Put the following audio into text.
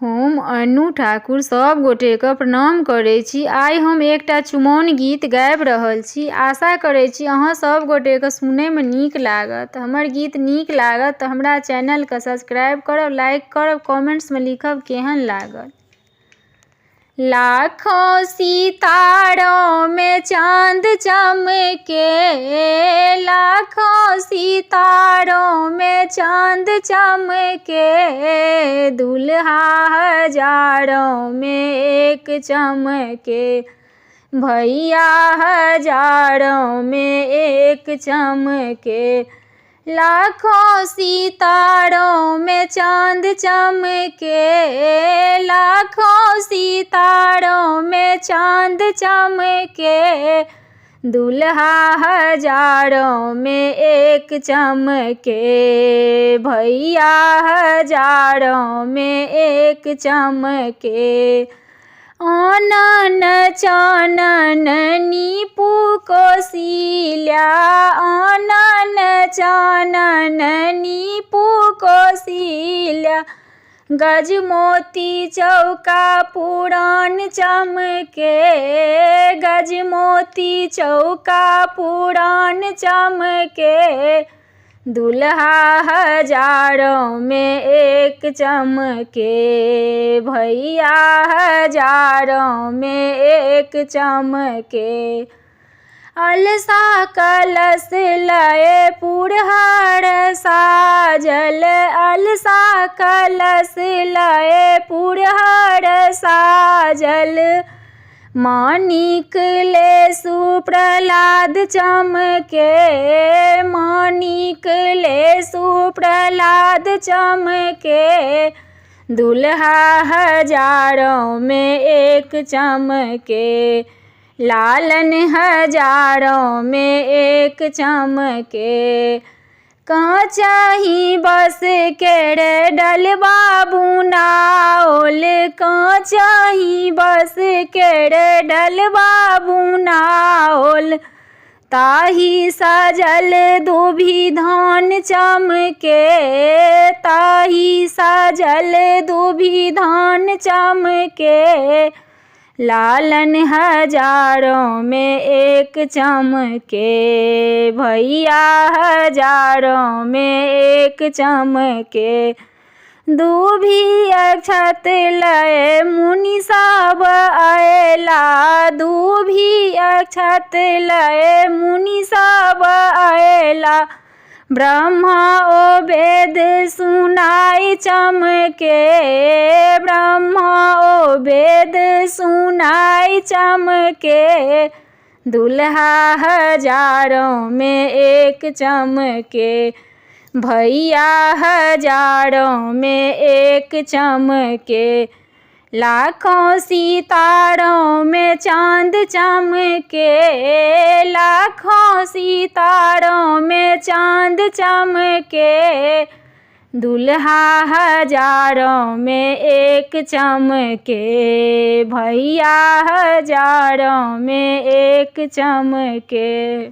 हम अनु ठाकुर सब गोटे के प्रणाम करै छी। आइ हम एकटा चुमाओन गीत गाबि रहल छी। आशा करै छी अहाँ सब गोटे के सुनय में नीक लागत। हमर गीत नीक लागत तऽ हमरा चैनल के सब्सक्राइब करब, लाइक करब, कमेंट्स में लिखब केहन लागल। लाखों सितारों में चांद चमके, लाखों सितारों में चांद चमके, दुल्हा हजारों में एक चमके, भैया हजारों में एक चमके। लाखों सितारों में चांद चमके, लाखों सितारों में चांद चमके, दुल्हा हजारों में एक चमके, भैया हजारों में एक चमके। आनन चानन नीपू कौशल्या, आनन चानन नीपू कौशल्या, गजमोती चौका पुराण चमके, गजमोती चौका पुराण चमके, दुल्हा हजारों में एक चमके, भैया हजारों में एक चमके। अलसा कलश लए पुरहर साजल, अलसा कलश लए पुरहर साजल, मानिक लेसु प्रहलाद चमके, मानिक लेसु प्रहलाद चमके, दुल्हा हजारों में एक चमके, लालन हजारों में एक चमके। कांचही बस केरे डलबा बुनाओल, कांचही बस केरे डलबा बुनाओल, ताही सजल दुभी धान चमके, ताही सजल दुभी धान चमके, लालन हजारों में एक चमके, भैया हजारों में एक चमके। दुभी अक्षत लए मुनि सब अयला, दुभी अक्षत लए मुनि सब अयला, ब्रह्मा ओ वेद सुनाई चमके, ब्रह्मा ओ वेद सुनाई चमके, दुल्हा हजारों में एक चमके, भैया हजारों में एक चमके। लाखों सितारों में चांद चमके, लाखों सितारों में चांद चमके, दुल्हा हजारों में एक चमके, भैया हजारों में एक चमके।